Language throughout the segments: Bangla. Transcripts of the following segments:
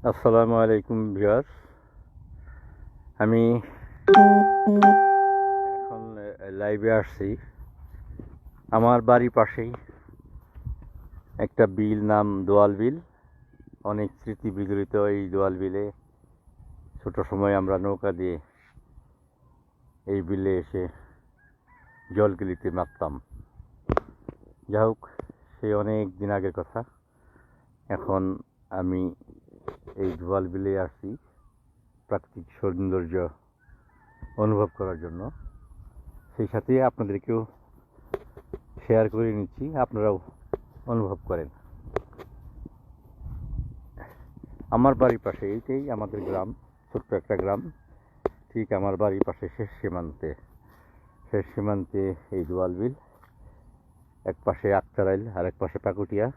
আসসালামু আলাইকুম ভিউয়ার্স। আমি এখন লাইভে আসছি। আমার বাড়ির পাশেই একটা বিল, নাম দোয়াল বিল। অনেক স্মৃতি বিজড়িত এই দোয়াল বিলে। ছোট সময় আমরা নৌকা দিয়ে এই বিলে এসে জলগুলিতে মারতাম। যা হোক, সে অনেক দিন আগের কথা। এখন আমি এই দোয়াল বিলে আসছি প্রাকৃতিক সৌন্দর্য অনুভব করার জন্য। সেই সাথে আপনাদেরকেও শেয়ার করে নিচ্ছি, আপনারাও অনুভব করেন। আমার বাড়ির পাশে এইটাই আমাদের গ্রাম, ছোট্ট একটা গ্রাম। ঠিক আমার বাড়ির পাশে শেষ সীমান্তে এই দোয়াল বিল। এক পাশে আক্তারাইল, আর এক পাশে পাকুটিয়া,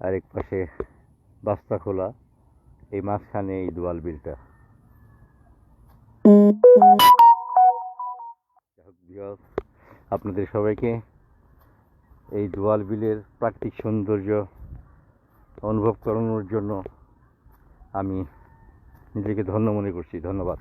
আর এক পাশে বাস্তাখোলা। এই মাঝখানে এই দোয়াল বিলটা। আপনাদের সবাইকে এই দোয়াল বিলের প্রাকৃতিক সৌন্দর্য অনুভব করানোর জন্য আমি নিজেকে ধন্য মনে করছি। ধন্যবাদ।